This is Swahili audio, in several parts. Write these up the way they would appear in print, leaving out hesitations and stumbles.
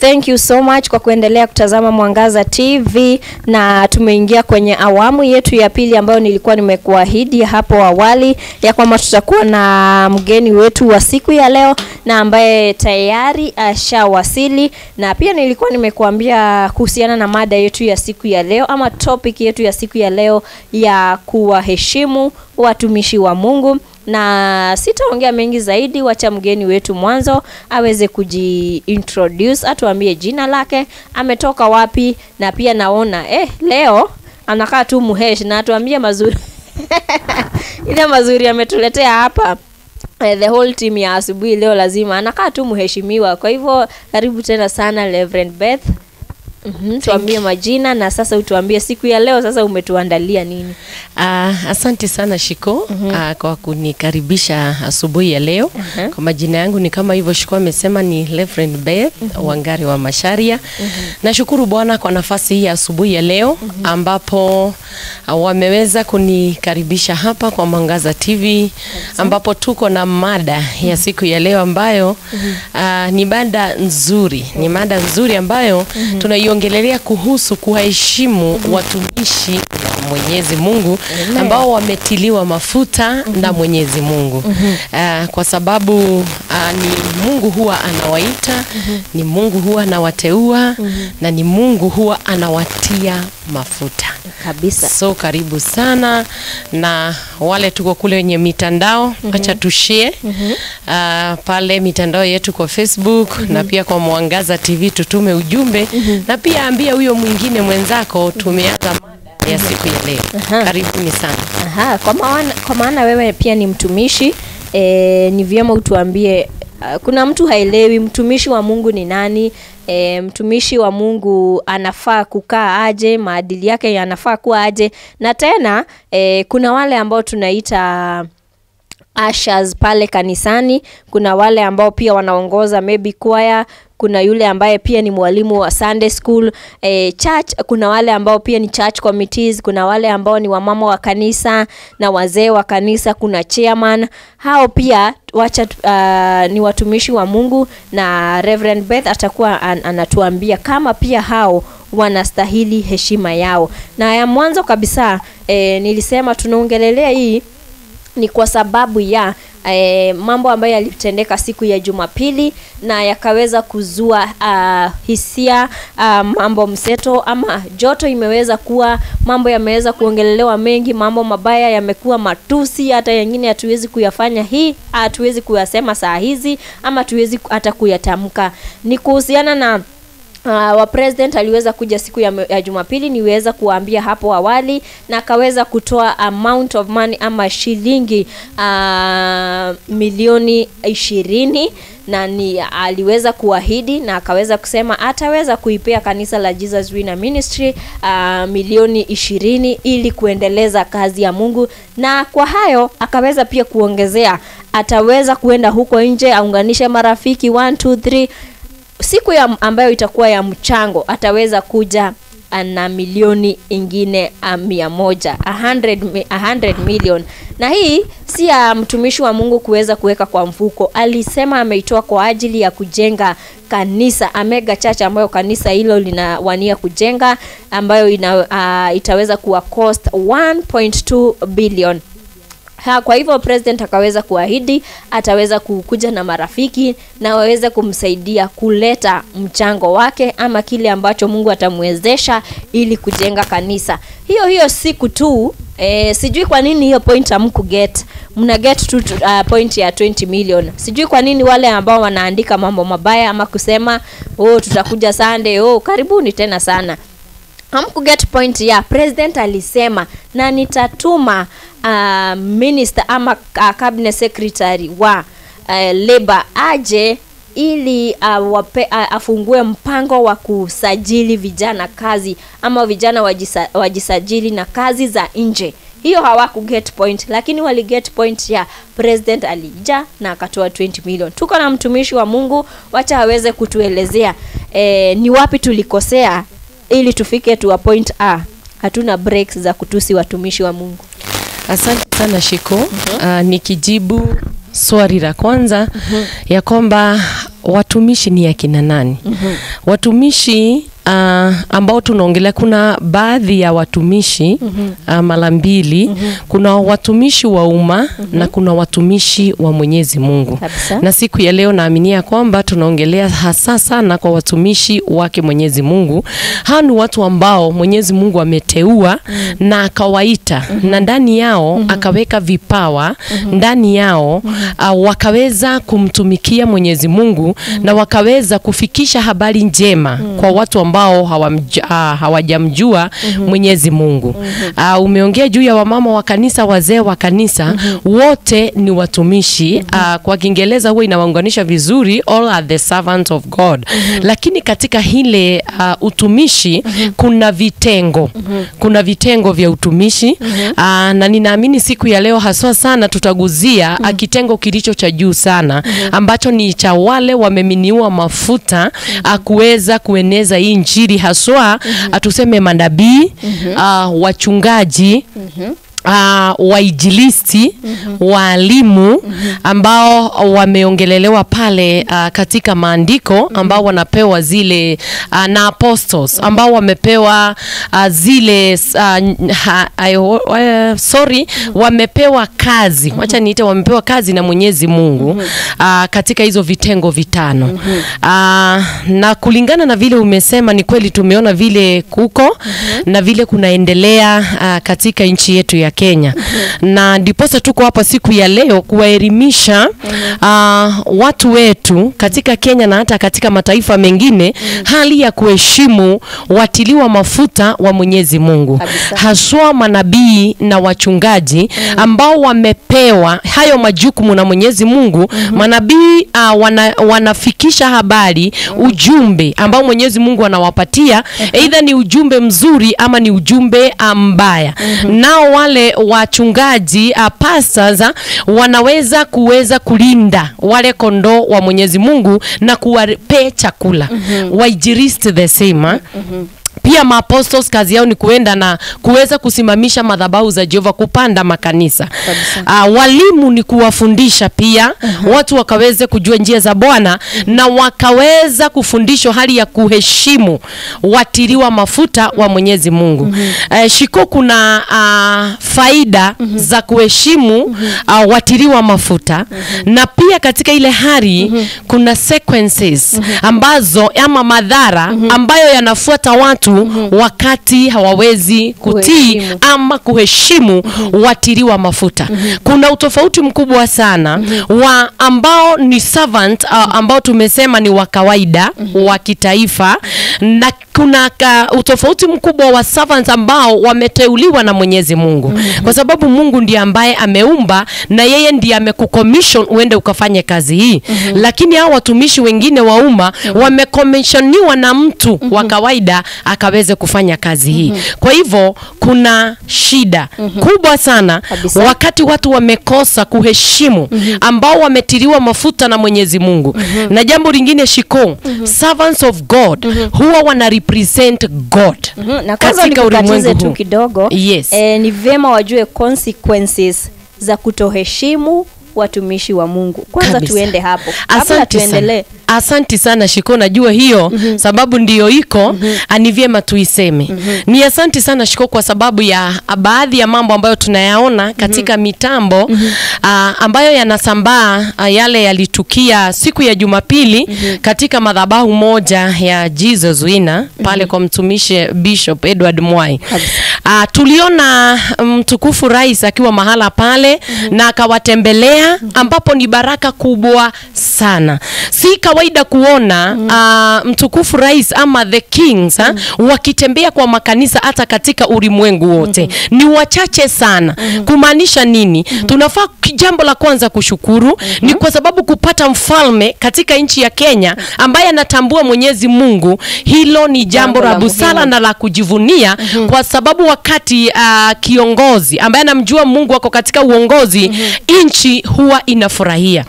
thank you so much kwa kuendelea kutazama Mwangaza TV, na tumeingia kwenye awamu yetu ya pili ambayo nilikuwa nimekuahidi hapo awali ya kwamba tutakuwa na mgeni wetu wa siku ya leo na ambaye tayari ashawasili, na pia nilikuwa nimekuambia kuhusiana na mada yetu ya siku ya leo ama topic yetu ya siku ya leo ya kuwaheshimu watumishi wa Mungu. Na sitaongea mengi zaidi, wacha mgeni wetu mwanzo aweze kujiintroduce, atuambie jina lake, ametoka wapi, na pia naona leo anakaa tu muhesh, na atuambie mazuri ile mazuri ametuletea hapa. The whole team ya asubuhi leo lazima anakaa tu muheshimiwa. Kwa hivyo karibu tena sana Reverend Beth. Tuambie majina na sasa utuambie siku ya leo sasa umetuandalia nini. Asante sana Shiko kwa kunikaribisha asubuhi ya leo. Kwa majina yangu ni kama hivyo Shiko amesema, ni Reverend Beth Wangari wa Masharia. Nashukuru Bwana kwa nafasi hii asubuhi ya leo ambapo wameweza kunikaribisha hapa kwa Mwangaza TV, ambapo tuko na mada ya siku ya leo ambayo ni mada nzuri ambayo tunaiongelelea kuhusu kuheshimu watumishi wa Mwenyezi Mungu ambao wametiliwa mafuta na Mwenyezi Mungu. Kwa sababu ni Mungu huwa anawaita, ni Mungu huwa anawateua, na ni Mungu huwa anawatia mafuta kabisa. So karibu sana, na wale tuko kule kwenye mitandao, acha tushare pale mitandao yetu kwa Facebook na pia kwa Mwangaza TV, tutume ujumbe na pia ambia huyo mwingine mwenzako tumeanza mada ya siku ya leo. Karibuni sana. Kwa maana wewe pia ni mtumishi, ni vyema utuambie, kuna mtu haelewi mtumishi wa Mungu ni nani? Mtumishi wa Mungu anafaa kukaa aje, maadili yake yanafaa kuwa aje, na tena kuna wale ambao tunaita ushers pale kanisani, kuna wale ambao pia wanaongoza maybe choir, kuna yule ambaye pia ni mwalimu wa Sunday school, church, kuna wale ambao pia ni church committees, kuna wale ambao ni wamama wa kanisa na wazee wa kanisa, kuna chairman. Hao pia ni watumishi wa Mungu, na Reverend Beth atakuwa anatuambia kama pia hao wanastahili heshima yao. Na ya mwanzo kabisa nilisema tunaongelelea hii ni kwa sababu ya mambo ambayo yalitendeka siku ya Jumapili na yakaweza kuzua hisia, mambo mseto ama joto imeweza kuwa, mambo yameweza kuongelelewa mengi, mambo mabaya yamekuwa matusi, hata yengine hatuwezi kuyafanya hatuwezi kuyasema saa hizi ama hatuwezi hata kuyatamka. Ni kuhusiana na wa president aliweza kuja siku ya Jumapili, niweza kuambia hapo awali, na akaweza kutoa amount of money ama shilingi milioni 20, na aliweza kuahidi na akaweza kusema ataweza kuipea kanisa la Jesus Winner Ministry milioni 20 ili kuendeleza kazi ya Mungu. Na kwa hayo akaweza pia kuongezea ataweza kuenda huko nje aunganishe marafiki 1 2 3. Siku ambayo itakuwa ya mchango ataweza kuja na milioni ingine 100 million. Na hii si ya mtumishi wa Mungu kuweza kuweka kwa mfuko. Alisema ameitoa kwa ajili ya kujenga kanisa, Amega Church, ambayo kanisa hilo linawania kujenga, ambayo itaweza kuwa cost 1.2 billion. Kwa hivyo president akaweza kuahidi ataweza kukuja na marafiki na waweze kumsaidia kuleta mchango wake ama kile ambacho Mungu atamwezesha ili kujenga kanisa. Hiyo siku tu, sijui kwa nini hiyo point hamkuget. Mna get to point ya 20 million. Sijui kwa nini wale ambao wanaandika mambo mabaya ama kusema tutakuja Sunday, karibuni tena sana. Hamkuget point ya president alisema na nitatuma minister ama cabinet secretary wa labor aje ili afungue mpango wa kusajili vijana kazi ama vijana wajisajili na kazi za nje. Hiyo hawaku get point, lakini wali get point ya president alija na akatoa 20 million. Tuko na mtumishi wa Mungu, wacha aweze kutuelezea ni wapi tulikosea ili tufike to a point hatuna breaks za kutusi watumishi wa Mungu. Asante sana Shiko. Nikijibu swali la kwanza ya kwamba watumishi ni akina nani? Watumishi ambao tunaongelea, kuna baadhi ya watumishi mara mbili. Kuna watumishi wa umma na kuna watumishi wa Mwenyezi Mungu. Na siku ya leo naaminia kwamba tunaongelea hasa sana kwa watumishi wake Mwenyezi Mungu. Hao ni watu ambao Mwenyezi Mungu ameteua na akawaita, na ndani yao akaweka vipawa ndani yao, wakaweza kumtumikia Mwenyezi Mungu na wakaweza kufikisha habari njema kwa watu ambao hawajamjua Mwenyezi Mungu. Umeongea juu ya wamama wa kanisa, wazee wa kanisa, wote ni watumishi. Kwa Kiingereza huwa inawaunganisha vizuri, all are the servants of God. Lakini katika hile utumishi kuna vitengo. Kuna vitengo vya utumishi, na ninaamini siku ya leo haswa sana tutaguzia kitengo kilicho cha juu sana, ambacho ni cha wale wameminiwa mafuta kuweza kueneza injili, haswa tuseme manabii, wachungaji, wainjilisti, walimu ambao wameongelelewa pale katika maandiko, ambao wanapewa zile na apostles ambao wamepewa zile wamepewa kazi, wacha niite wamepewa kazi na Mwenyezi Mungu katika hizo vitengo vitano. Na kulingana na vile umesema, ni kweli tumeona vile kuko na vile kunaendelea katika nchi yetu ya Kenya. Na ndiposa tuko hapa siku ya leo kuwaelimisha watu wetu katika Kenya na hata katika mataifa mengine hali ya kuheshimu watiliwa mafuta wa Mwenyezi Mungu, haswa manabii na wachungaji ambao wamepewa hayo majukumu na Mwenyezi Mungu. Manabii wanafikisha habari, ujumbe ambao Mwenyezi Mungu anawapatia, either ni ujumbe mzuri ama ni ujumbe mbaya. Nao wale wachungaji, pastors, wanaweza kulinda wale kondoo wa Mwenyezi Mungu na kuwape chakula. Wainjilisti the same. Pia maapostles kazi yao ni kuenda na kuweza kusimamisha madhabahu za Jehova, kupanda makanisa. Walimu ni kuwafundisha pia watu wakaweze kujua njia za Bwana na wakaweza kufundishwa hali ya kuheshimu watiliwa mafuta wa Mwenyezi Mungu. Shiko, kuna faida za kuheshimu watiliwa mafuta, na pia katika ile hali kuna sequences ambazo ama madhara ambayo yanafuata watu wakati hawawezi kutii ama kuheshimu watiliwa mafuta. Kuna utofauti mkubwa sana wa ambao ni servant, ambao tumesema ni wa kawaida wa kitaifa, na kuna utofauti mkubwa wa servants ambao wameteuliwa na Mwenyezi Mungu, kwa sababu Mungu ndiye ambaye ameumba na yeye ndiye amekucommission uende ukafanye kazi hii. Lakini hao watumishi wengine wa umma wamecommissioniwa na mtu wa kawaida akaweze kufanya kazi hii. Kwa hivyo kuna shida kubwa sana wakati watu wamekosa kuheshimu ambao wametiliwa mafuta na Mwenyezi Mungu. Na jambo lingine, Shiko, servants of God huwa wana represent God. Na kwanza nikukatize tu kidogo. Ni vyema wajue consequences za kutoheshimu watumishi wa Mungu. Kwanza tuende hapo. Kabla tuendelee. Asante sana Shiko, najua hiyo sababu ndiyo iko, ni vyema tuiseme. Ni asante sana Shiko kwa sababu ya baadhi ya mambo ambayo tunayaona katika mitambo ambayo yanasambaa, yale yalitukia siku ya Jumapili katika madhabahu moja ya Jesus Winner pale kwa mtumishi Bishop Edward Mwai. Tuliona mtukufu rais akiwa mahala pale na akawatembelea, ambapo ni baraka kubwa sana. Si kawaida kuona mtukufu rais ama the kings wakitembea kwa makanisa hata katika ulimwengu wote. Ni wachache sana. Kumaanisha nini? Tunafaa jambo la kwanza kushukuru, ni kwa sababu kupata mfalme katika nchi ya Kenya ambaye anatambua Mwenyezi Mungu, hilo ni jambo la busara na la kujivunia, kwa sababu wakati kiongozi ambaye anamjua Mungu wako katika uongozi, nchi huwa inafurahia.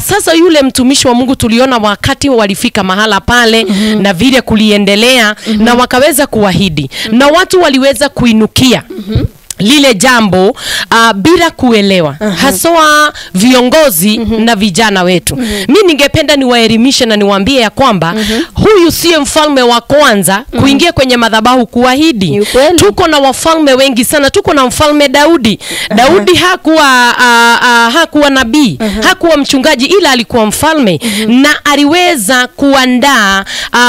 Sasa yule mtumishi wa Mungu tuliona wakati walifika mahala pale na vile kuliendelea na wakaweza kuahidi na watu waliweza kuinukia. lile jambo bila kuelewa. Haswa viongozi na vijana wetu. Mimi ningependa niwaelimishe na niwaambie ya kwamba huyu sio mfalme wa kwanza kuingia kwenye madhabahu kuahidi. Tuko na wafalme wengi sana. Tuko na mfalme Daudi. Daudi hakuwa nabii, hakuwa mchungaji, ila alikuwa mfalme na aliweza kuandaa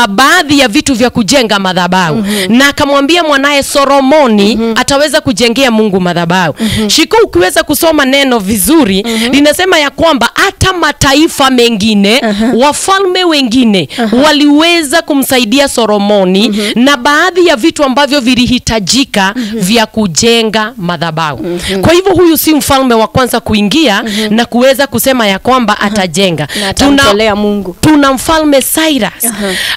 baadhi ya vitu vya kujenga madhabahu. Na akamwambia mwanae Solomoni ataweza kujengea Mungu madhabahu. Shiko, ukiweza kusoma neno vizuri linasema ya kwamba hata mataifa mengine, wafalme wengine waliweza kumsaidia Solomoni na baadhi ya vitu ambavyo vilihitajika vya kujenga madhabahu. Kwa hivyo huyu si mfalme wa kwanza kuingia na kuweza kusema ya kwamba atajenga. Tuna mfalme Cyrus.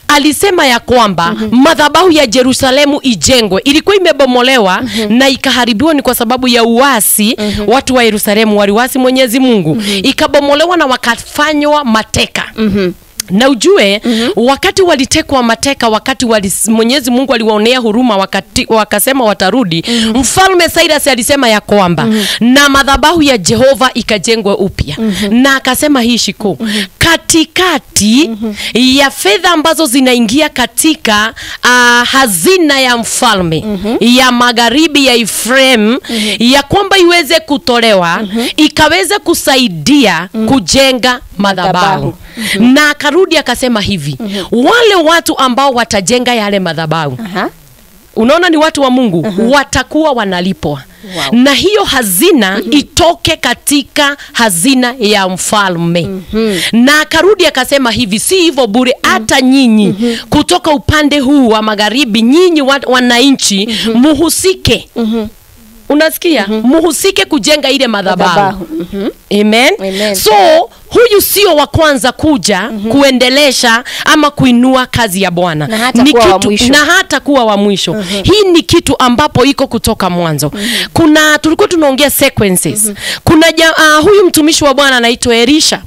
Alisema ya kwamba madhabahu ya Yerusalemu ijengwe. Ilikuwa imebomolewa na ikaharibiwa ni kwa sababu ya uasi. Watu wa Yerusalemu waliwasi Mwenyezi Mungu. Ikabomolewa na wakafanywa mateka. Na ujue wakati walitekwa mateka, wakati Mwenyezi Mungu aliwaonea huruma, wakasema watarudi, mfalme Cyrus alisema ya kwamba na madhabahu ya Jehova ikajengwe upya. Na akasema hii Shiko, katikati ya fedha ambazo zinaingia katika hazina ya mfalme ya magharibi ya Ephraim, ya kwamba iweze kutolewa ikaweza kusaidia kujenga madhabahu. Na akarudi akasema hivi, wale watu ambao watajenga yale madhabahu, unaona ni watu wa Mungu, watakuwa wanalipwa. Na hiyo hazina itoke katika hazina ya mfalme. Na akarudi akasema hivi, si hivyo bure, hata nyinyi kutoka upande huu wa magharibi, nyinyi wananchi muhusike. Unasikia? Muhusike kujenga ile madhabahu. Amen. So huyu sio wa kwanza kuja kuendelesha ama kuinua kazi ya Bwana. Na hata kuwa wa mwisho. Hii ni kitu ambapo iko kutoka mwanzo. Tulikuwa tunaongea sequences. Kuna huyu mtumishi wa Bwana anaitwa Elisha.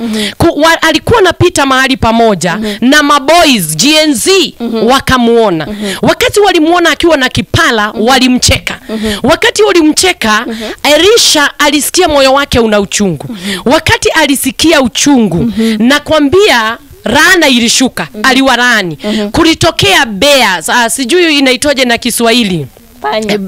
Alikuwa anapita mahali pamoja na maboys Gen Z wakamuona. Wakati walimuona akiwa na kipala, walimcheka. Wakati walimcheka, Elisha alisikia moyo wake una uchungu. Wakati alisikia uchungu, nakwambia laana ilishuka, aliwalaani. Kulitokea bears, sijui inaitwaje na Kiswahili.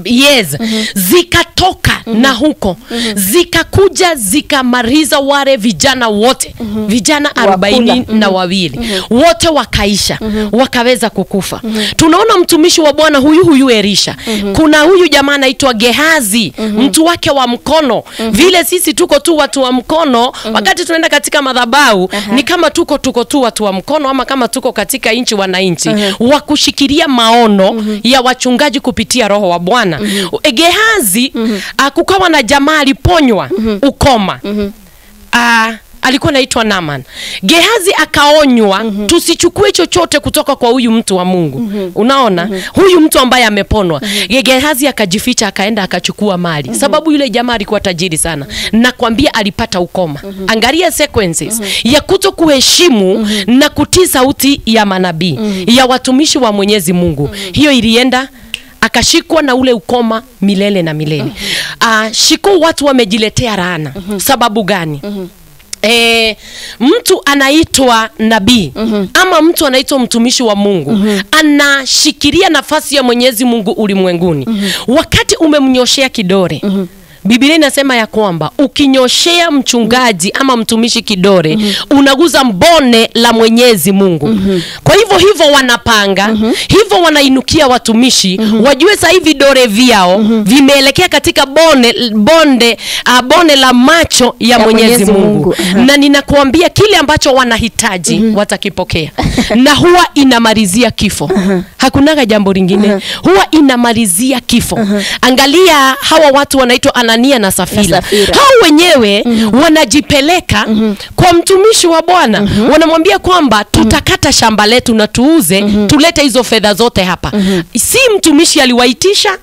Yes, zikatoka na huko zikakuja zikamaliza wale vijana wote, vijana 42 wote wakaisha, wakaweza kukufa. Tunaona mtumishi wa Bwana huyu Elisha. Kuna huyu jamaa anaitwa Gehazi, mtu wake wa mkono. Vile sisi tuko tu watu wa mkono, wakati tunaenda katika madhabahu ni kama tuko tu watu wa mkono, ama kama tuko katika nchi wananchi wa kushikilia maono ya wachungaji kupitia Roho wa Bwana. Gehazi kukawa na jamaa aliponywa ukoma. Alikuwa anaitwa Naaman. Gehazi akaonywa tusichukue chochote kutoka kwa huyu mtu wa Mungu. Unaona? Huyu mtu ambaye ameponwa. Gehazi akajificha, akaenda akachukua mali. Sababu yule jamaa alikuwa tajiri sana. Nakwambia alipata ukoma. Angalia sequences ya kutokuheshimu na kutii sauti ya manabii, ya watumishi wa Mwenyezi Mungu. Hiyo ilienda akashikwa na ule ukoma milele na milele. Shiko, watu wamejiletea laana. Sababu gani? Mtu anaitwa nabii ama mtu anaitwa mtumishi wa Mungu anashikilia nafasi ya Mwenyezi Mungu ulimwenguni. Wakati umemnyoshea kidore, Biblia inasema ya kwamba ukinyoshea mchungaji ama mtumishi kidore, unaguza mbone la Mwenyezi Mungu. Kwa hivyo wanapanga, hivyo wanainukia watumishi, wajue sasa hivi dore vyao vimeelekea katika bone la macho ya Mwenyezi Mungu. Na ninakuambia kile ambacho wanahitaji watakipokea. Na huwa inamalizia kifo. Hakunaga jambo lingine. Huwa inamalizia kifo. Angalia hawa watu wanaitwa Anania na Safira. Hao wenyewe wanajipeleka kwa mtumishi wa Bwana. Wanamwambia kwamba tutakata shamba letu na tuuze, tulete hizo fedha zote hapa. Si mtumishi aliwaitisha,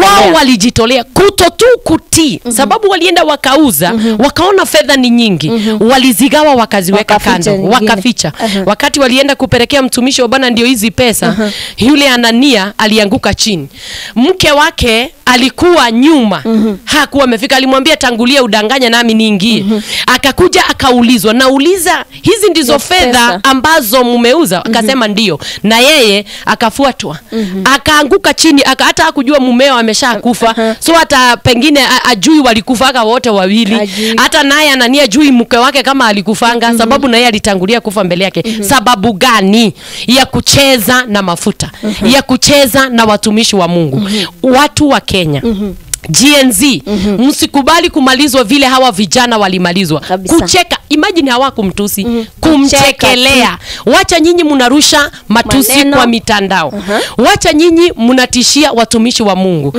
wao walijitolea kutotu kutii. Sababu walienda wakauza, wakaona fedha ni nyingi, walizigawa wakaziweka kando, wakaficha. Wakati walienda kupelekea mtumishi wa Bwana ndio hizi pesa, yule Anania alianguka chini. Mke wake alikuwa nyuma, hakuwa amefika, alimwambia tangulia udanganya nami niingie. Akakuja akaulizwa, nauliza hizi ndizo fedha ambazo mumeuza? Akasema ndio. Na yeye akafuatwa, akaanguka chini, hata hakujua mumeo ameshakufa. So hata pengine ajui walikufanga wote wawili. Hata naye Anania ajui mke wake kama alikufanga, sababu naye alitangulia kufa mbele yake. Sababu gani? Ya kucheza na mafuta, ya kucheza na watumishi wa Mungu. Watu wa Kenya, GNZ, msikubali kumalizwa vile hawa vijana walimalizwa. Kucheka, imagine hawakumtusi, kumchekelea. Wacha nyinyi mnarusha matusi kwa mitandao. Wacha nyinyi mnatishia watumishi wa Mungu.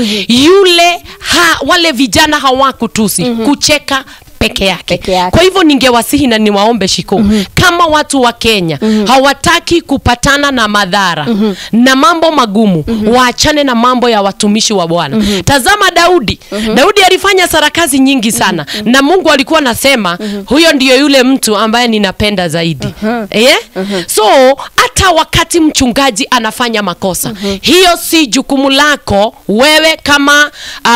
Wale vijana hawakutusi, kucheka peke yake. Kwa hivyo ningewasihi na niwaombe Shiko, kama watu wa Kenya hawataki kupatana na madhara na mambo magumu, waachane na mambo ya watumishi wa Bwana. Tazama Daudi. Daudi alifanya sarakazi nyingi sana, na Mungu alikuwa anasema huyo ndiyo yule mtu ambaye ninapenda zaidi. So hata wakati mchungaji anafanya makosa, hiyo si jukumu lako wewe kama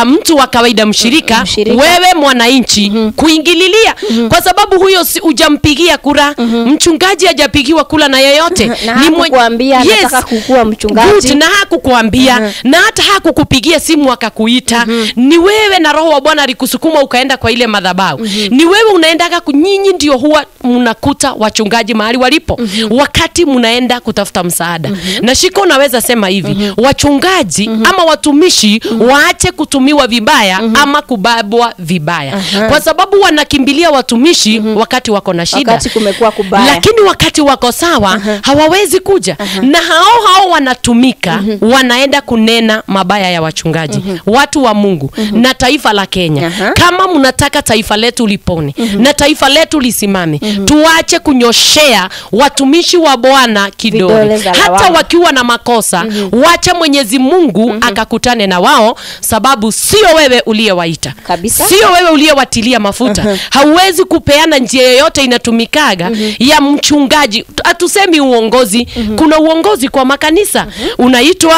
mtu wa kawaida, mshirika. Wewe mwananchi kuingililia, kwa sababu huyo si hujampigia kura. Mchungaji hajapigiwa kura na yeyote. Na hakukuambia nataka kukua mchungaji. Na hakukuambia, na hata hakukupigia simu akakuita. Ni wewe na Roho wa Bwana alikusukuma ukaenda kwa ile madhabahu. Ni wewe unaendaga nyinyi ndio huwa mnakuta wachungaji mahali walipo wakati mnaenda kutafuta msaada. Na Shiko naweza sema hivi, wachungaji ama watumishi waache kutumiwa vibaya ama kubabwa vibaya. Kwa sababu wanakimbilia watumishi wakati wako na shida, wakati kumekuwa kubaya. Lakini wakati wako sawa hawawezi kuja. Na hao wanatumika, wanaenda kunena mabaya ya wachungaji. Watu wa Mungu na taifa la Kenya, kama mnataka taifa letu lipone na taifa letu lisimame, tuache kunyoshea watumishi wa Bwana kidole. Hata wakiwa na makosa, wacha Mwenyezi Mungu akakutane na wao, sababu sio wewe uliyewaita, sio wewe uliyewatilia mafuta. Hauwezi kupeana njia yoyote inatumikaga ya mchungaji. Hatusemi uongozi. Kuna uongozi kwa makanisa. Unaitwa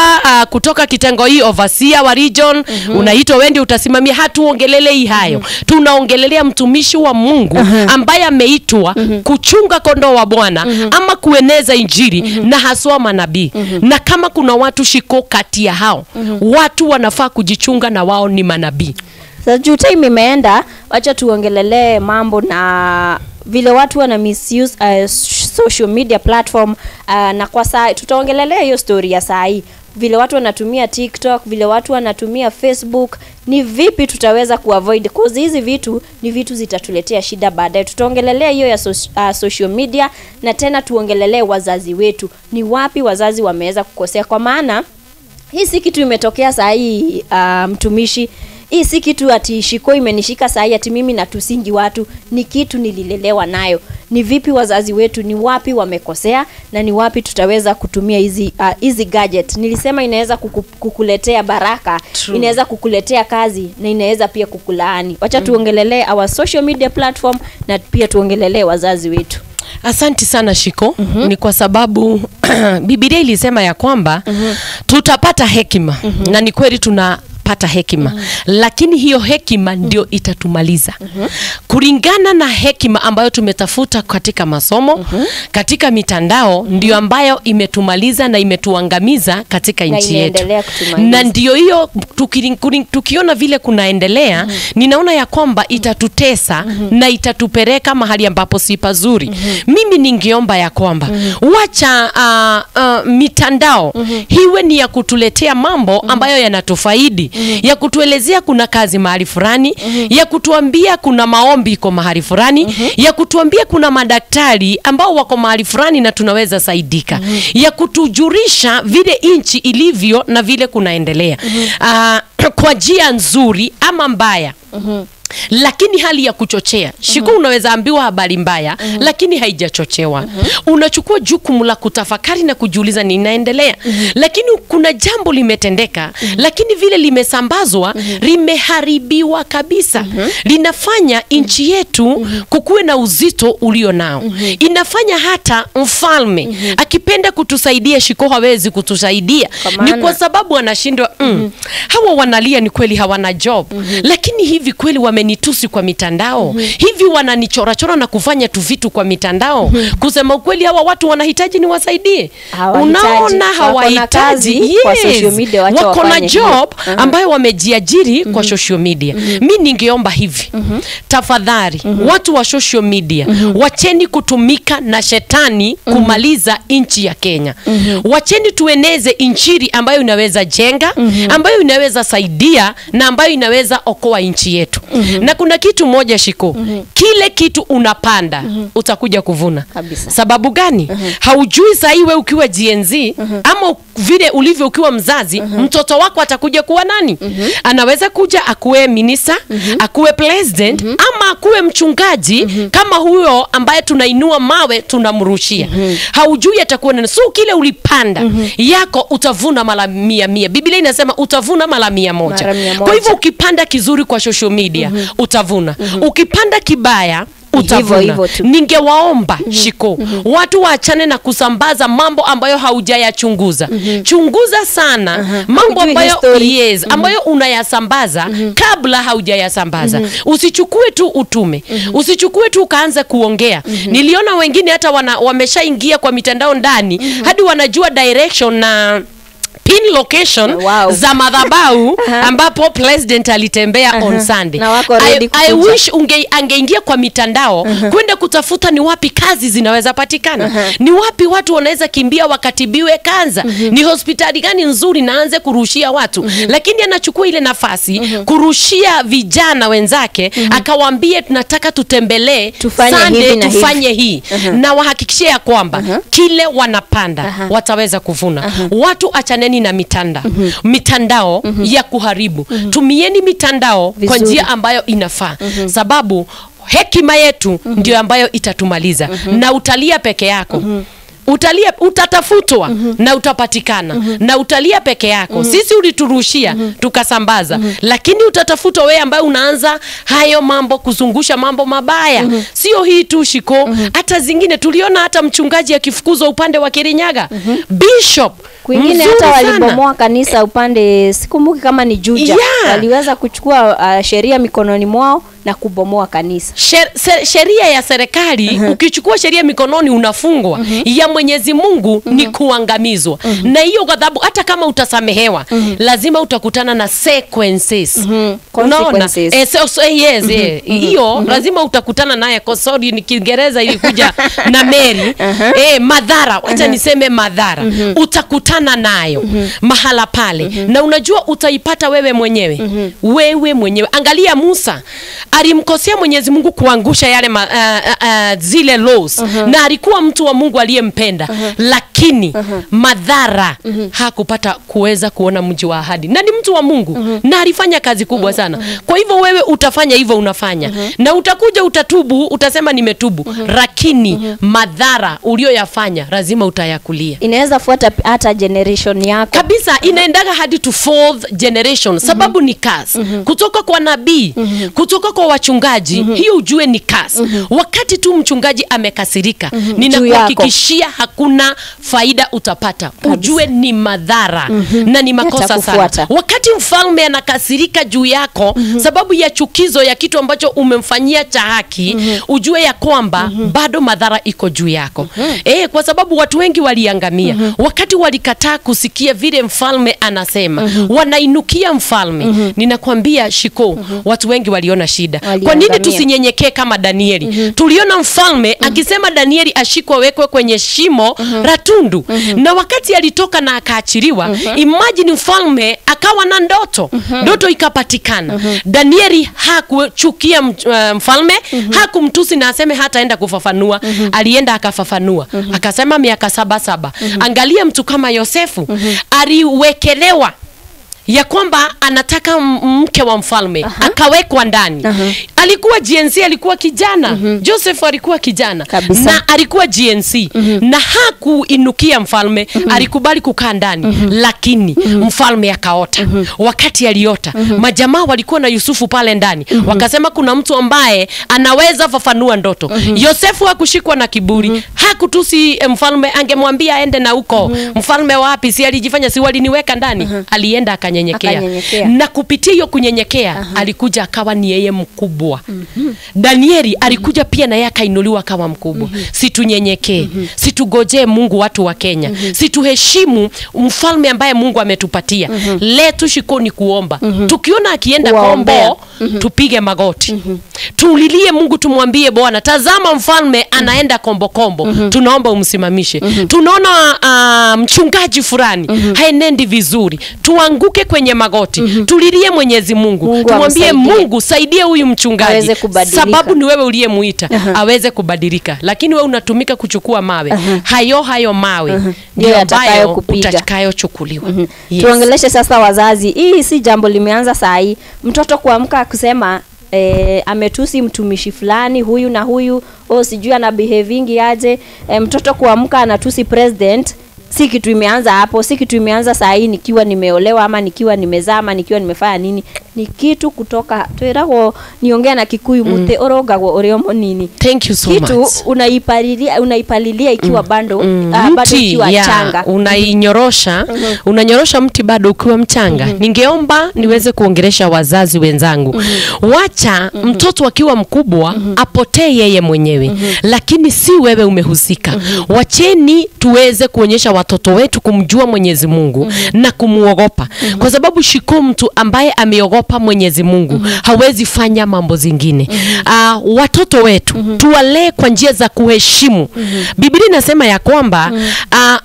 kutoka kitengo hii overseer wa region, unaitwa wewe ndio utasimamia. Hatuongelelei hayo. Tunaongelelea mtumishi wa Mungu ambaye ameitwa kuchunga kondoo wa Bwana ama kueneza injili, na haswa manabii. Na kama kuna watu Shiko kati ya hao, watu wanafaa kujichunga na wao ni manabii. Sasa juu time imeenda, wacha tuongelelee mambo na vile watu wana misuse social media platform. Na kwa saa tutaongelelea hiyo story ya saa hii, vile watu wanatumia TikTok, vile watu wanatumia Facebook. Ni vipi tutaweza kuavoid, cause hizi vitu ni vitu zitatuletea shida baadaye. Tutaongelelea hiyo ya social media, na tena tuongelelee wazazi wetu. Ni wapi wazazi wameweza kukosea, kwa maana hii si kitu imetokea saa hii. Mtumishi, hii si kitu ati Shiko imenishika saa hii ati mimi natusingi watu. Ni kitu nililelewa nayo. Ni vipi wazazi wetu, ni wapi wamekosea, na ni wapi tutaweza kutumia hizi gadget. Nilisema inaweza kukuletea baraka, inaweza kukuletea kazi, na inaweza pia kukulaani. Wacha tuongelelee our social media platform, na pia tuongelelee wazazi wetu. Asante sana Shiko. Ni kwa sababu Biblia ilisema ya kwamba tutapata hekima, na ni kweli tunapata hekima. Lakini hiyo hekima ndio itatumaliza. Kulingana na hekima ambayo tumetafuta katika masomo, katika mitandao, ndio ambayo imetumaliza na imetuangamiza katika nchi yetu. Na ndio hiyo tukiona vile kunaendelea, ninaona ya kwamba itatutesa na itatupeleka mahali ambapo si pazuri. Mimi ningeomba ya kwamba wacha mitandao hiwe ni ya kutuletea mambo ambayo yanatufaidi, ya kutuelezea kuna kazi mahali fulani, ya kutuambia kuna maombi iko mahali fulani, ya kutuambia kuna madaktari ambao wako mahali fulani na tunaweza saidika, ya kutujulisha vile nchi ilivyo na vile kunaendelea kwa njia nzuri ama mbaya. Lakini hali ya kuchochea, Shiko, unaweza ambiwa habari mbaya, lakini haijachochewa. Unachukua jukumu la kutafakari na kujiuliza ninaendelea. Lakini kuna jambo limetendeka, lakini vile limesambazwa, limeharibiwa kabisa. Linafanya nchi yetu kukuwe na uzito ulio nao. Inafanya hata mfalme akipenda kutusaidia, Shiko, hawezi kutusaidia. Ni kwa sababu anashindwa, hawa wanalia ni kweli hawana job. Lakini hivi kweli wamenitusi kwa mitandao? Hivi wananichora na kufanya tu vitu kwa mitandao? Kusema ukweli, hawa watu wanahitaji niwasaidie. Unaona, hawahitaji. Kwa social media, wako na job ambayo wamejiajiri kwa social media. Mimi ningeomba hivi, tafadhali watu wa social media, wacheni kutumika na shetani kumaliza nchi ya Kenya. Wacheni tueneze injili ambayo inaweza jenga, ambayo inaweza saidia, na ambayo inaweza okoa nchi yetu. Na kuna kitu moja, Shiko, kile kitu unapanda utakuja kuvuna kabisa. Sababu gani? Haujui saa hii wewe ukiwa GNZ ama vile ulivyo ukiwa mzazi, mtoto wako atakuja kuwa nani? Anaweza kuja akuwe minister, akuwe president, ama akuwe mchungaji kama huyo ambaye tunainua mawe tunamrushia. Haujui atakuwa nani. So kile ulipanda yako utavuna mara 100. Biblia inasema utavuna mara 100. Kwa hivyo ukipanda kizuri kwa social media utavuna. Ukipanda kibaya utavuna. Ningewaomba, Shiko, watu waachane na kusambaza mambo ambayo haujayachunguza. Chunguza sana mambo ambayo ambayo unayasambaza kabla haujayasambaza. Usichukue tu utume. Usichukue tu ukaanza kuongea. Niliona wengine hata wameshaingia kwa mitandao ndani hadi wanajua direction na pin location za madhabahu ambapo president alitembea on Sunday. I wish angeingia kwa mitandao kwenda kutafuta ni wapi kazi zinaweza patikana. Ni wapi watu wanaweza kimbia wakatibiwe kanza. Ni hospitali gani nzuri naanze kurushia watu. Lakini anachukua ile nafasi kurushia vijana wenzake, akawaambia tunataka tutembelee Sunday tufanye hii. Na wahakikishia kwamba kile wanapanda wataweza kuvuna. Watu achaneni na mitandao ya kuharibu. Tumieni mitandao kwa njia ambayo inafaa. Sababu hekima yetu ndio ambayo itatumaliza. Na utalia peke yako. Utatafutwa na utapatikana. Na utalia peke yako. Sisi uliturushia tukasambaza. Lakini utatafutwa wewe ambaye unaanza hayo mambo, kuzungusha mambo mabaya. Sio hii tu, Shiko, hata zingine tuliona hata mchungaji akifukuzwa upande wa Kirinyaga. Bishop kwingine hata walibomoa kanisa upande, sikumbuki kama ni Juja. Waliweza kuchukua sheria mikononi mwao na kubomoa kanisa. Sheria ya serikali, ukichukua sheria mikononi unafungwa. Ya Mwenyezi Mungu ni kuangamizwa. Na hiyo ghadhabu hata kama utasamehewa, lazima utakutana na consequences. Unaona? Hiyo lazima utakutana naye. Sorry, ni Kiingereza ilikuja na Mary. Madhara, acha niseme madhara. Utakutana nayo mahala pale. Na unajua utaipata wewe mwenyewe. Wewe mwenyewe. Angalia Musa, alimkosea Mwenyezi Mungu kuangusha yale zile laws. Na alikuwa mtu wa Mungu aliyempenda. Lakini madhara hakupata kuweza kuona mji wa ahadi. Na ni mtu wa Mungu. Na alifanya kazi kubwa sana. Kwa hivyo wewe utafanya hivyo unafanya. Na utakuja utatubu, utasema nimetubu. Lakini madhara ulioyafanya lazima utayakulia. Inaweza fuata hata generation yako. Kabisa, inaendaga hadi to 4th generation. Sababu ni curse. Kutoka kwa nabii, kutoka kwa wachungaji, hiyo ujue ni curse. Wakati tu mchungaji amekasirika, ninakuhakikishia hakuna faida utapata. Ujue ni madhara na ni makosa sana. Wakati mfalme anakasirika juu yako sababu ya chukizo ya kitu ambacho umemfanyia cha haki, ujue ya kwamba bado madhara iko juu yako. Kwa sababu watu wengi waliangamia wakati walikataa kusikia vile mfalme anasema. Wanainukia mfalme. Ninakwambia, Shiko, watu wengi waliona shida. Kwa nini tusinyenyekee kama Danieli? Tuliona mfalme akisema Danieli ashikwe, wekwe kwenye shimo la tundu. Na wakati alitoka na akaachiliwa, imagine mfalme akawa na ndoto. Ndoto ikapatikana. Danieli hakuchukia mfalme, hakumtusi na aseme hataenda kufafanua. Alienda akafafanua. Akasema miaka 7. Angalia mtu kama Yosefu, aliwekelewa ya kwamba anataka mke wa mfalme, akawekwa ndani. Alikuwa GNC, alikuwa kijana. Joseph alikuwa kijana kabisa. Na alikuwa GNC na hakuinukia mfalme, alikubali kukaa ndani. Lakini mfalme akaota. Wakati aliota, majamaa walikuwa na Yusufu pale ndani. Wakasema kuna mtu ambaye anaweza fafanua ndoto. Yosefu hakushikwa na kiburi, hakutusi mfalme. Angemwambia aende na huko. Mfalme wapi? Si alijifanya, si waliniweka ndani. Alienda akanyenyekea. Na kupitia hiyo kunyenyekea, alikuja akawa ni yeye mkubwa. Danieli alikuja pia na yeye akainuliwa kama mkubwa. Situnyenyekee, situgoje Mungu watu wa Kenya. Situheshimu mfalme ambaye Mungu ametupatia. Letu shikoni kuomba. Tukiona akienda kombo, tupige magoti. Tulilie Mungu, tumwambie Bwana, tazama mfalme anaenda kombo kombo. Tunaomba umsimamishe. Tunaona mchungaji fulani haenendi vizuri. Tuanguke kwenye magoti. Tulilie Mwenyezi Mungu. Tumwambie Mungu, saidie huyu mchungaji. Sababu ni wewe uliyemuita aweze kubadilika. Lakini wewe unatumika kuchukua mawe. Hayo mawe ndio ambayo utakayochukuliwa. Tuongeleshe sasa wazazi. Hii si jambo limeanza saa hii. Mtoto kuamka kusema ametusi mtumishi fulani huyu na huyu, sijui ana behavingi aje. Mtoto kuamka anatusi president. Si kitu imeanza hapo, si kitu imeanza saa hii nikiwa nimeolewa ama nikiwa nimezaa ama nikiwa nimefanya nini. Ni kitu kutoka twerago niongea na Kikuyu mute orogagwo oriomo nini. Thank you so much. Kitu unaipalilia ikiwa bado bado ikiwa changa. Unanyorosha mti bado ukiwa mchanga. Ningeomba niweze kuongelesha wazazi wenzangu. Wacha mtoto akiwa mkubwa apotee yeye mwenyewe. Lakini si wewe umehusika. Wacheni tuweze kuonyesha watoto wetu kumjua Mwenyezi Mungu na kumuogopa. Kwa sababu shiko mtu ambaye ameogopa Mwenyezi Mungu hawezi fanya mambo zingine. Watoto wetu tuwalee kwa njia za kuheshimu. Biblia inasema ya kwamba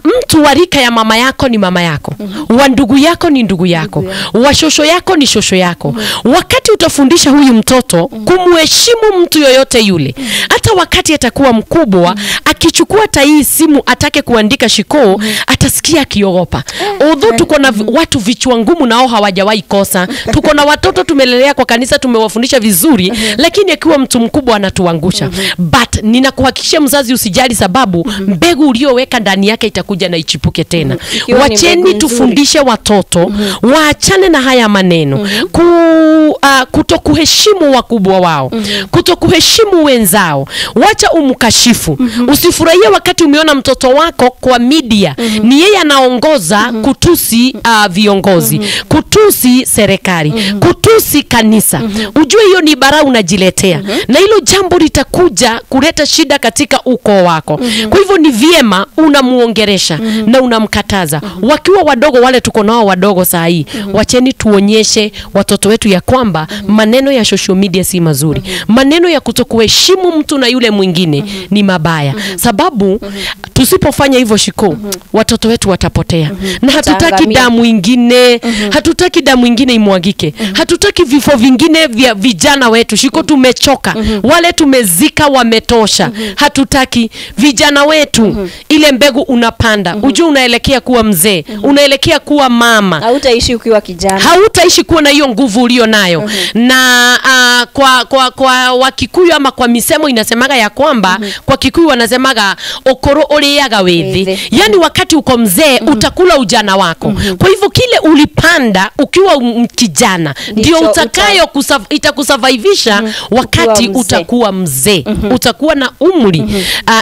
mtu wa rika ya mama yako ni mama yako. Wa ndugu yako ni ndugu yako. Wa shosho yako ni shosho yako. Wakati utafundisha huyu mtoto kumheshimu mtu yoyote yule, hata wakati atakuwa mkubwa, akichukua hii simu atake kuandika shiko, atasikia akiogopa. Although tuko na watu vichwa ngumu nao hawajawahi kosa. Tuko na watoto tumelelea kwa kanisa, tumewafundisha vizuri, lakini akiwa mtu mkubwa anatuangusha. But ninakuhakikishia mzazi, usijali, sababu mbegu ulioweka ndani yake itakuja na ichipuke tena. Wacheni tufundishe watoto waachane na haya maneno. Kutokuheshimu wakubwa wao, kutokuheshimu wenzao. Wacha umkashifu. Usifurahie wakati umeona mtoto wako kwa media ni yeye anaongoza kutusi viongozi, kutusi serikali, kutusi kanisa. Ujue hiyo ni bara unajiletea. Na hilo jambo litakuja kuleta shida katika ukoo wako. Kwa hivyo ni vyema unamuongeresha na unamkataza. Wakiwa wadogo, wale tuko nao wadogo saa hii, wacheni tuonyeshe watoto wetu ya kwamba maneno ya social media si mazuri. Maneno ya kutokuheshimu mtu na yule mwingine ni mabaya. Sababu tusipofanya hivyo shiko, watoto wetu watapotea. Na hatutaki damu ingine, hatutaki damu ingine imwagike. Hatutaki vifo vingine vya vijana wetu. Shiko, tumechoka. Wale tumezika wametosha. Hatutaki vijana wetu. Ile mbegu unapanda, ujue unaelekea kuwa mzee, unaelekea kuwa mama. Hautaishi ukiwa kijana. Hautaishi kuwa na hiyo nguvu ulio nayo. Na kwa Wakikuyu ama kwa misemo inasemaga ya kwamba kwa Kikuyu wanasemaga okoro oliaga wethi. Yani wakati uko mzee utakula ujana wako. Kwa hivyo kile ulipanda ukiwa kijana ndio itakusurvivisha wakati utakuwa mzee. Utakuwa na umri.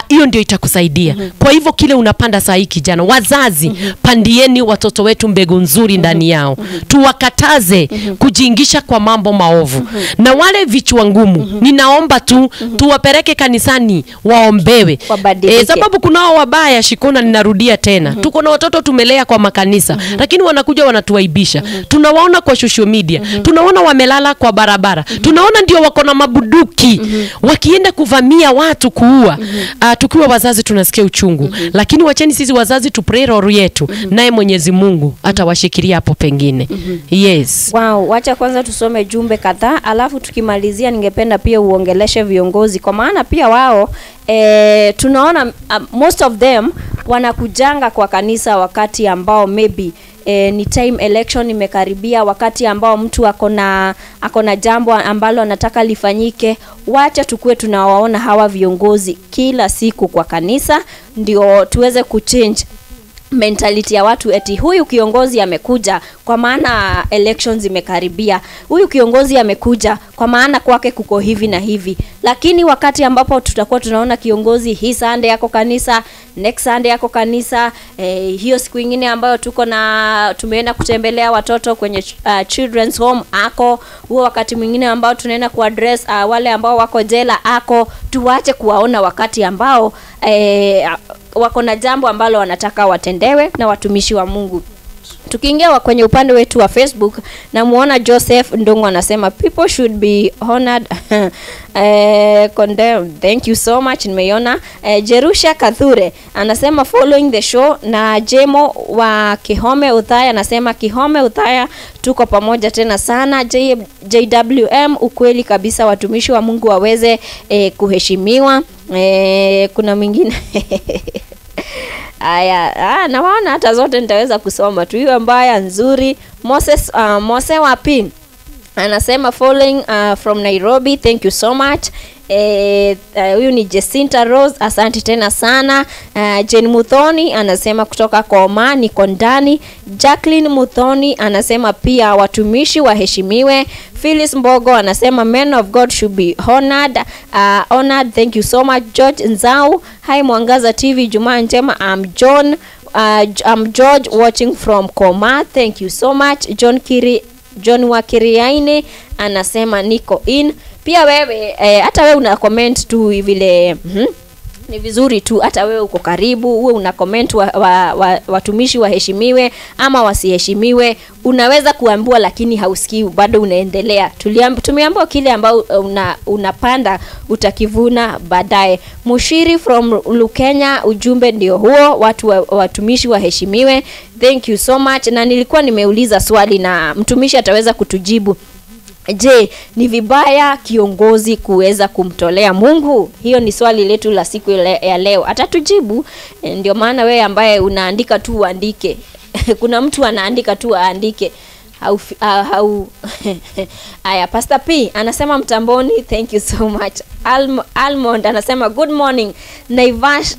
Hiyo ndio itakusaidia. Kwa hivyo kile unapanda saa hii kijana, wazazi pandieni watoto wetu mbegu nzuri ndani yao. Tuwakataze kujiingisha kwa mambo maovu. Na wale vichwa ngumu, ninaomba tuwapeleke kanisani waombewe. Sababu kunao wabaya shikona, ninarudia tena. Tuko na watoto tumelea kwa makanisa, lakini wanakuja wanatuaibisha. Tunawaona kwa social media. Tunaona wamelala kwa barabara. Tunaona ndio wako na mabuduki wakienda kuvamia watu, kuua. Tukiwa wazazi tunasikia uchungu. Lakini wacheni sisi wazazi tupray roho yetu, naye Mwenyezi Mungu atawashikilia hapo pengine. Yes. Wow, wacha kwanza tusome jumbe kadhaa, alafu tukimalizia ningependa pia uongeleshe viongozi, kwa maana pia wao tunaona most of them wanakujanga kwa kanisa wakati ambao maybe ni time election imekaribia, wakati ambao mtu akona jambo ambalo anataka lifanyike. Wacha tukue tunawaona hawa viongozi kila siku kwa kanisa, ndio tuweze kuchange mentality ya watu eti huyu kiongozi amekuja kwa maana elections imekaribia, huyu kiongozi amekuja kwa maana kwake kuko hivi na hivi. Lakini wakati ambapo tutakuwa tunaona kiongozi hii Sunday yako kanisa, next Sunday yako kanisa, hiyo siku nyingine ambayo tumeenda kutembelea watoto kwenye children's home ako, huo wakati mwingine ambao tunaenda kuaddress wale ambao wako jela ako, tuache kuwaona wakati ambao wako na jambo ambalo wanataka watendewe na watumishi wa Mungu. Tukiingia kwenye upande wetu wa Facebook, na muona Joseph Ndongo anasema people should be honored. Condemn. Thank you so much, nimeiona. Jerusha Kathure anasema following the show, na Jemo wa Kihome Uthaya anasema Kihome Uthaya tuko pamoja tena sana. JWM ukweli kabisa, watumishi wa Mungu waweze kuheshimiwa. Kuna mwingine aya, nawaona hata zote nitaweza kusoma tu, hiyo mbaya nzuri. Mose wapi anasema following from Nairobi, thank you so much. Huyu ni Jacinta Rose, asante tena sana. Jane Muthoni anasema kutoka Koma niko ndani. Jacqueline Muthoni anasema pia watumishi waheshimiwe. Phyllis Mbogo anasema men of God should be honored. Honored, thank you so much. George Nzau, hi Mwangaza TV, Jumaa njema. I'm George watching from Koma, thank you so much. John Wakiriaine anasema niko in. Pia wewe hata wewe una comment tu vile ni vizuri tu, hata wewe uko karibu uwe una comment watumishi waheshimiwe ama wasiheshimiwe. Unaweza kuambiwa lakini hausikii, bado unaendelea. Tumeambiwa kile ambao unapanda utakivuna baadaye. Mushiri from Lukenya, ujumbe ndio huo, watumishi waheshimiwe. Thank you so much. Na nilikuwa nimeuliza swali na mtumishi ataweza kutujibu. Je, ni vibaya kiongozi kuweza kumtolea Mungu? Hiyo ni swali letu la siku ya leo. Atatujibu. Ndio maana wewe ambaye unaandika tu uandike. Kuna mtu anaandika tu aandike. Aya, Pastor P anasema mtamboni, thank you so much. Almond anasema good morning.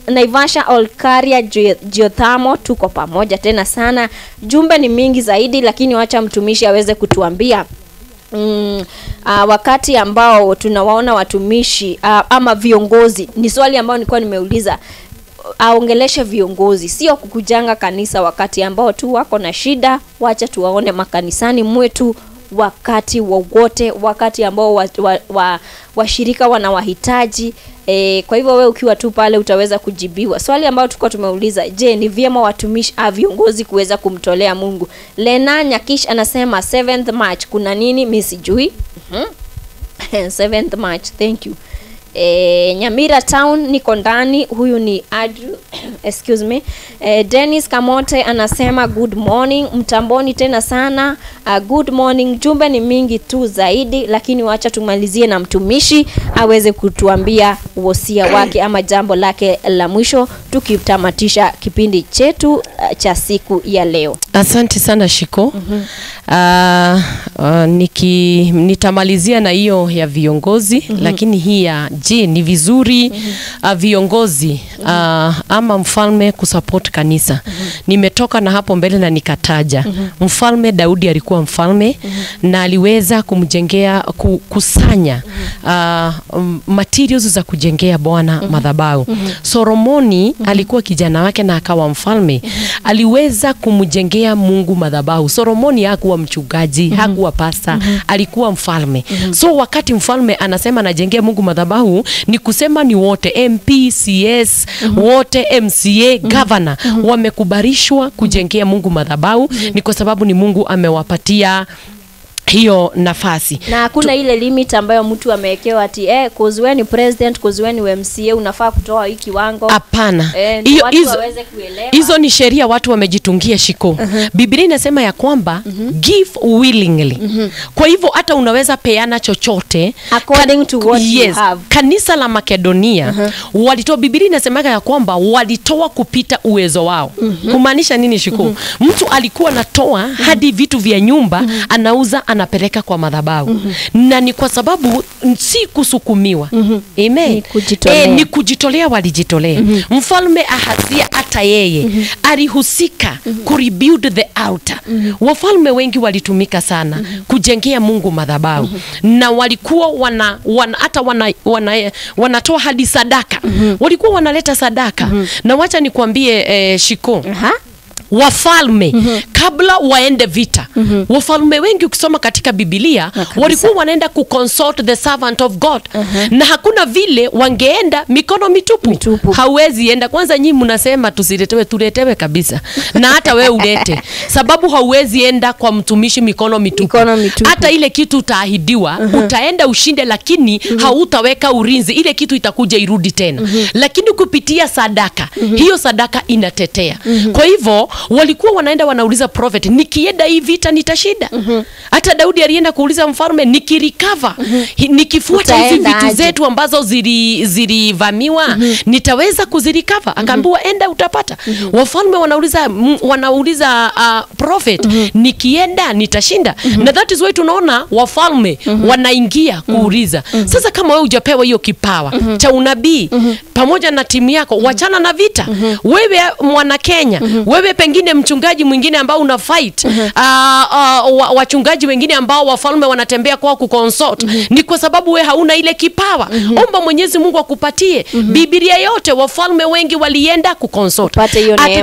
Naivasha Olkaria Geothamo, tuko pamoja tena sana. Jumbe ni mingi zaidi, lakini wacha mtumishi aweze kutuambia. Wakati ambao tunawaona watumishi ama viongozi, ni swali ambao nilikuwa nimeuliza, aongeleshe viongozi, sio kukujanga kanisa wakati ambao tu wako na shida. Wacha tuwaone makanisani mwetu wakati wowote, wakati ambao washirika wanawahitaji. Kwa hivyo wewe ukiwa tu pale utaweza kujibiwa. Swali ambao tulikuwa tumeuliza, je, ni vyema watumishi viongozi kuweza kumtolea Mungu? Lena Nyakish anasema 7th March kuna nini? Mimi sijui. 7th March, thank you. Nyamira Town niko ndani, huyu ni Andrew excuse me. Dennis Kamote anasema good morning, mtamboni tena sana. Good morning. Jumbe ni mingi tu zaidi, lakini wacha tumalizie na mtumishi aweze kutuambia wosia wake ama jambo lake la mwisho, tukitamatisha kipindi chetu cha siku ya leo. Asante sana Shiko. Nitamalizia na hiyo ya viongozi, lakini hii ya je, ni vizuri viongozi ama mfalme kusupport kanisa. Nimetoka na hapo mbele na nikataja mfalme Daudi alikuwa mfalme na aliweza kumjengea kusanya materials za kujengea Bwana madhabahu. Solomoni alikuwa kijana wake na akawa mfalme, aliweza kumjengea Mungu madhabahu. Solomoni hakuwa mchungaji, hakuwa pasta, alikuwa mfalme. So wakati mfalme anasema anajengea Mungu madhabahu, ni kusema ni wote MP, CS, wote MCA, governor wamekubarishwa kujengea Mungu madhabahu. Ni kwa sababu ni Mungu amewapatia hiyo nafasi. Na hakuna ile limit ambayo mtu amewekewa ati cause wewe ni president, cause wewe ni MCA unafaa kutoa hiki kiwango. Hapana. Hizo ni sheria watu wamejitungia, Shiko. Biblia inasema ya kwamba give willingly. Kwa hivyo hata unaweza peana chochote according to what you have. Kanisa la Makedonia walitoa, Biblia inasema ya kwamba walitoa kupita uwezo wao. Kumaanisha nini, Shiko? Mtu alikuwa anatoa hadi vitu vya nyumba anauza, anapeleka kwa madhabahu. Na ni kwa sababu si kusukumiwa. Amen. Ni kujitolea, walijitolea. Mfalme Ahazia hata yeye alihusika ku rebuild the altar. Wafalme wengi walitumika sana kujengea Mungu madhabahu. Na walikuwa wanatoa hadi sadaka. Walikuwa wanaleta sadaka. Na wacha nikwambie Shiko, wafalme kabla waende vita, wafalme wengi ukisoma katika Biblia walikuwa wanaenda kuconsult the servant of God. Na hakuna vile wangeenda mikono mitupu. Hauwezi enda. Kwanza nyinyi mnasema tusiletewe, tuletewe kabisa. Na hata wewe ulete. Sababu hauwezi enda kwa mtumishi mikono mitupu. Hata ile kitu utaahidiwa, utaenda ushinde, lakini hautaweka ulinzi. Ile kitu itakuja irudi tena. Lakini kupitia sadaka, hiyo sadaka inatetea. Kwa hivyo walikuwa wanaenda wanauliza prophet, nikienda hii vita nitashinda. Hata Daudi alienda kuuliza mfalme, nikirecover, nikifuata hizi vitu zetu ambazo zilivamiwa, nitaweza kuzirecover? Akaambiwa enda utapata. Wafalme wanauliza prophet, nikienda nitashinda. Na that is why tunaona wafalme wanaingia kuuliza. Sasa kama wewe hujapewa hiyo kipawa cha unabii pamoja na timu yako, wachana na vita. Wewe mwana Kenya, wewe pengine mchungaji mwingine ambao una fight, wachungaji wengine ambao wafalme wanatembea kwa kuconsult, ni kwa sababu wewe hauna ile kipawa. Omba Mwenyezi Mungu akupatie. Biblia yote wafalme wengi walienda kuconsult. At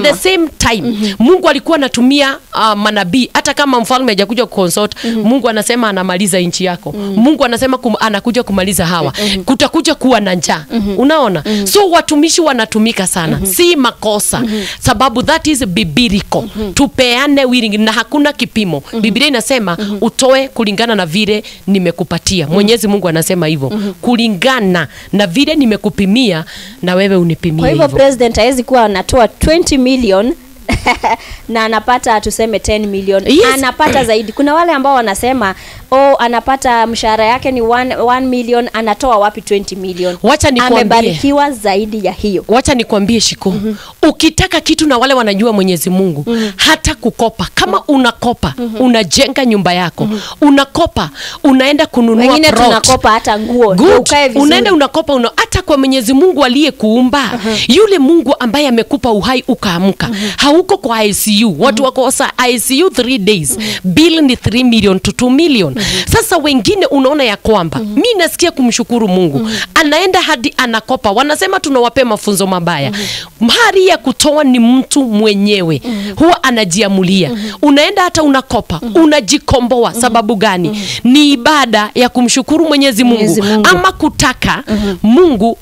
the same time Mungu alikuwa anatumia manabii. Hata kama mfalme hajakuja kuconsult, Mungu anasema anamaliza nchi yako. Mungu anasema anakuja kumaliza hawa. Kutakuja kuwa na njaa. Unaona? So watumishi wanatumika sana. Si makosa. Sababu that is biblical. Tupeane willing na hakuna kipimo. Biblia inasema utoe kulingana na vile nimekupatia. Mwenyezi Mungu anasema hivyo. Kulingana na vile nimekupimia na wewe unipimie. Kwa hivyo president hawezi kuwa anatoa 20 million na anapata tuseme 10 million. Anapata zaidi. Kuna wale ambao wanasema anapata mshahara yake ni 1 million, anatoa wapi 20 million? Wacha nikwambie, amebarikiwa zaidi ya hiyo. Wacha nikwambie Shiko, ukitaka kitu na wale wanajua Mwenyezi Mungu, hata kukopa. Kama unakopa, unajenga nyumba yako. Unakopa, unaenda kununua wengine tunakopa hata nguo. Ukae vizuri. Unaenda unakopa, hata kwa Mwenyezi Mungu aliyekuumba. Yule Mungu ambaye amekupa uhai ukaamka. Hauko kwa ICU. Watu wako ICU 3 days. Bill ni 3 million to 2 million. Sasa wengine unaona ya kwamba mimi nasikia kumshukuru Mungu. Anaenda hadi anakopa. Wanasema tunawapea mafunzo mabaya. Mahari ya kutoa ni mtu mwenyewe. Huwa anajiamulia. Unaenda hata unakopa. Unajikomboa. Sababu gani? Ni ibada ya kumshukuru Mwenyezi Mungu. Ama kutaka Mungu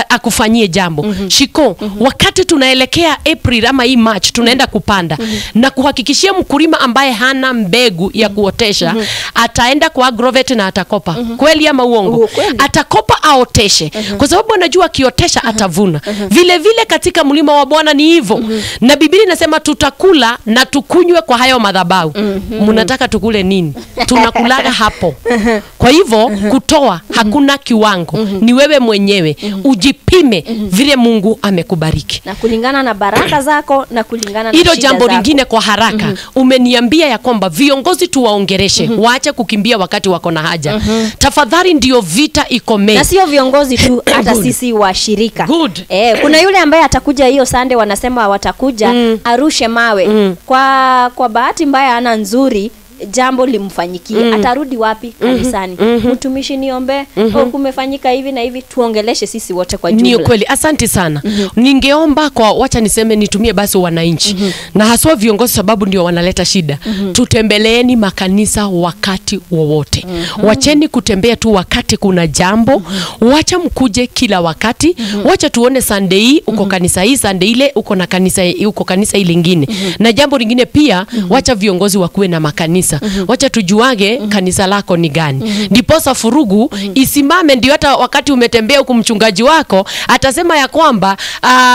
akufanyie jambo. Shiko, wakati tunaelekea April ama hii March tunaenda kupanda na kuhakikishia mkulima ambaye hana mbegu ya kuotesha ataenda kwa agrovet na atakopa. Kweli ama uongo? Atakopa aoteshe. Kwa sababu anajua akiotesha atavuna. Vile vile katika mlima wa Bwana ni hivyo. Na Biblia inasema tutakula na tukunywe kwa hayo madhabahu. Mnataka tukule nini? Tunakulaga hapo. Kwa hivyo kutoa hakuna kiwango. Ni wewe mwenyewe ujipime vile Mungu amekubariki. Na kulingana na baraka zako na kulingana na hilo jambo lingine kwa haraka. Umeniambia ya kwamba viongozi tuwaongereshe, waache kukimbia wakati wako na haja. Tafadhali ndio vita ikome. Na sio viongozi tu, hata sisi washirika. Kuna yule ambaye atakuja hiyo Sunday, wanasema watakuja arushe mawe. Kwa bahati mbaya ana nzuri jambo limfanyikie, atarudi wapi? Kanisani. Mtumishi niombe, kumefanyika hivi na hivi, tuongeleshe sisi wote kwa jumla. Ni kweli, asante sana. Ningeomba kwa wacha niseme nitumie basi wananchi na haswa viongozi, sababu ndio wanaleta shida. Tutembeleeni makanisa wakati wowote. Wacheni kutembea tu wakati kuna jambo. Wacha mkuje kila wakati. Wacha tuone Sunday hii uko kanisa hii, Sunday ile uko na kanisa uko kanisa ile lingine. Na jambo lingine pia, wacha viongozi wakuwe na makanisa kanisa. Wacha tujuage kanisa lako ni gani. Ndiposa furugu isimame, ndio hata wakati umetembea huku mchungaji wako atasema ya kwamba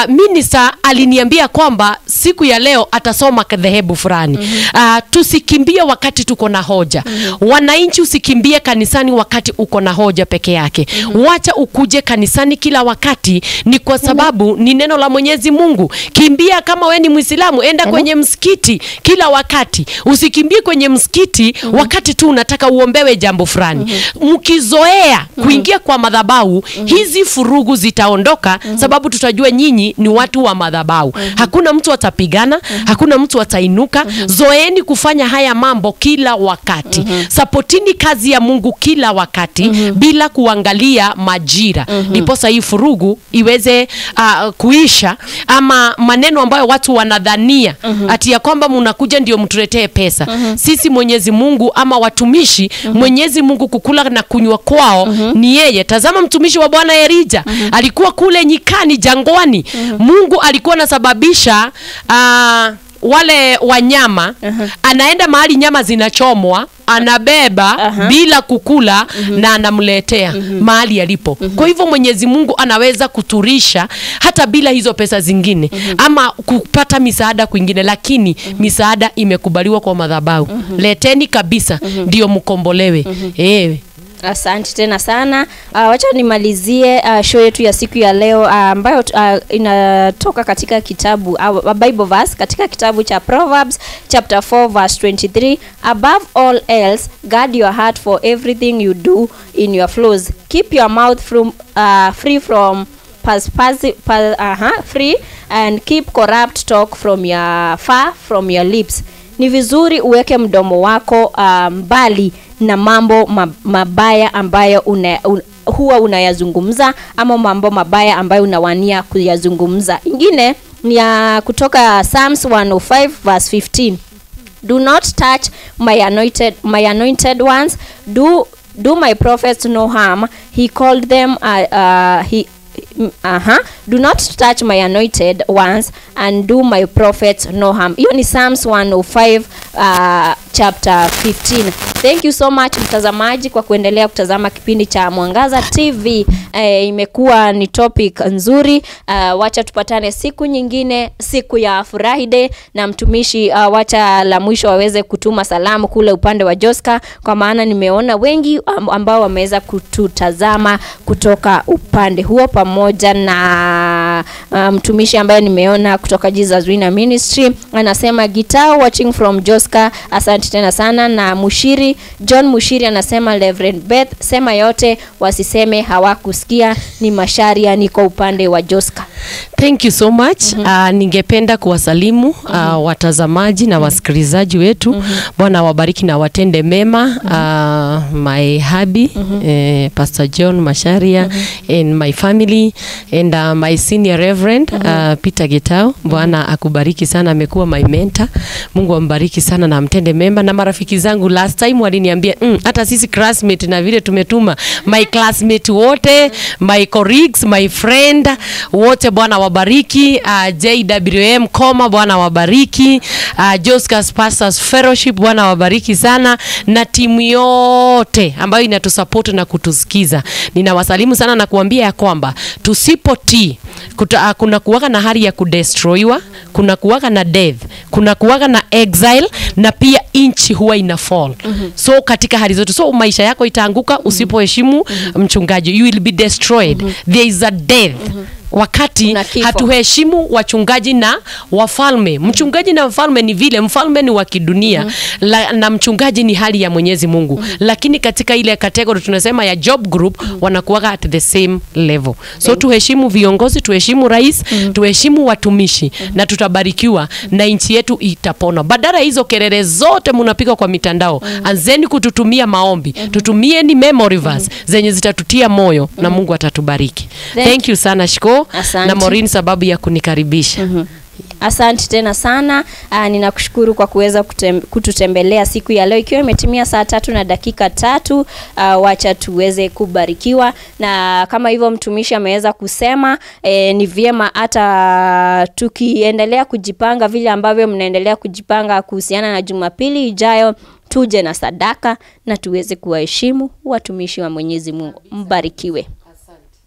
minister aliniambia kwamba siku ya leo atasoma dhehebu fulani. Tusikimbie wakati tuko na hoja. Wananchi usikimbie kanisani wakati uko na hoja peke yake. Wacha ukuje kanisani kila wakati, ni kwa sababu ni neno la Mwenyezi Mungu. Kimbia kama we ni Muislamu, enda kwenye msikiti kila wakati. Usikimbie kwenye msikiti wakati tu unataka uombewe jambo fulani. Mkizoea kuingia kwa madhabahu, hizi furugu zitaondoka, sababu tutajua nyinyi ni watu wa madhabahu. Hakuna mtu atapigana, hakuna mtu atainuka. Zoeni kufanya haya mambo kila wakati. Supportini kazi ya Mungu kila wakati bila kuangalia majira. Ndiposa hii furugu iweze kuisha, ama maneno ambayo watu wanadhania ati ya kwamba mnakuja ndio mtuletee pesa. Sisi Mwenyezi Mungu ama watumishi, Mwenyezi Mungu kukula na kunywa kwao ni yeye. Tazama mtumishi wa Bwana Elijah alikuwa kule nyikani jangwani. Mungu alikuwa anasababisha wale wanyama, anaenda mahali nyama zinachomwa, anabeba bila kukula na anamletea mahali alipo. Kwa hivyo Mwenyezi Mungu anaweza kuturisha hata bila hizo pesa zingine ama kupata misaada kwingine, lakini misaada imekubaliwa kwa madhabahu. Leteni kabisa ndio mkombolewe. Asante tena sana. Wacha nimalizie show yetu ya siku ya leo ambayo inatoka katika kitabu Bible verse katika kitabu cha Proverbs chapter 4 verse 23. Above all else, guard your heart, for everything you do in your flows. Keep your mouth free from free, and keep corrupt talk far from your lips. Ni vizuri uweke mdomo wako mbali na mambo mabaya ambayo huwa unayazungumza, ama mambo mabaya ambayo unawania kuyazungumza. Ingine ni kutoka Psalms 105 verse 15. Do not touch my anointed ones. Do my prophets no harm. He called them do not touch my anointed ones and do my prophets no harm. Hiyo ni Psalms 105 chapter 15. Thank you so much mtazamaji kwa kuendelea kutazama kipindi cha Mwangaza TV. Imekuwa ni topic nzuri. Wacha tupatane siku nyingine, siku ya Friday, na mtumishi wacha la mwisho waweze kutuma salamu kule upande wa Joska, kwa maana nimeona wengi ambao wameweza kututazama kutoka upande huo, pamoja na mtumishi ambaye nimeona kutoka Jesus Winner Ministry anasema guitar watching from Joska. Asante tena sana. Na John Mushiri anasema Reverend Beth, sema yote wasiseme hawakusikia, ni Masharia, niko upande wa Joska. Thank you so much. Ningependa kuwasalimu watazamaji na wasikilizaji wetu. Bwana wabariki na watende mema. My hubby Pastor John Masharia and my family and my senior reverend Peter Getao. Bwana akubariki sana, amekuwa my mentor. Mungu ambariki sana na mtende mema. Na marafiki zangu last time waliniambia hata sisi classmate na vile tumetuma my classmate wote, my colleagues, my friend wote, Bwana wabariki. JWM Koma, Bwana wabariki. Joscas Pastors Fellowship, Bwana wabariki sana, na timu yote ambayo inatusupport na kutusikiza. Ninawasalimu sana na kuambia ya kwamba tusipotii kuna kuwaga na hali ya kudestroywa, kuna kuwaga na death, kuna kuwaga na exile, na pia inchi huwa ina fall. So katika hali zote, so maisha yako itaanguka usipoheshimu mchungaji. You will be destroyed. There is a death. Wakati hatuheshimu wachungaji na wafalme. Mchungaji na mfalme ni vile, mfalme ni wa kidunia na mchungaji ni hali ya Mwenyezi Mungu. Lakini katika ile category tunasema ya job group, wanakuwa at the same level. So tuheshimu viongozi, tuheshimu rais, tuheshimu watumishi, na tutabarikiwa na nchi yetu itapona. Badala hizo kelele zote mnapiga kwa mitandao, anzeni kututumia maombi. Tutumieni memory verse zenye zitatutia moyo na Mungu atatubariki. Thank you sana Shiko. Asante. Na Maureen sababu ya kunikaribisha. Asante tena sana. Ninakushukuru kwa kuweza kututembelea siku ya leo, ikiwa imetimia saa 3:03. Wacha tuweze kubarikiwa. Na kama hivyo mtumishi ameweza kusema, ni vyema hata tukiendelea kujipanga vile ambavyo mnaendelea kujipanga kuhusiana na Jumapili ijayo, tuje na sadaka na tuweze kuwaheshimu watumishi wa Mwenyezi Mungu. Mbarikiwe.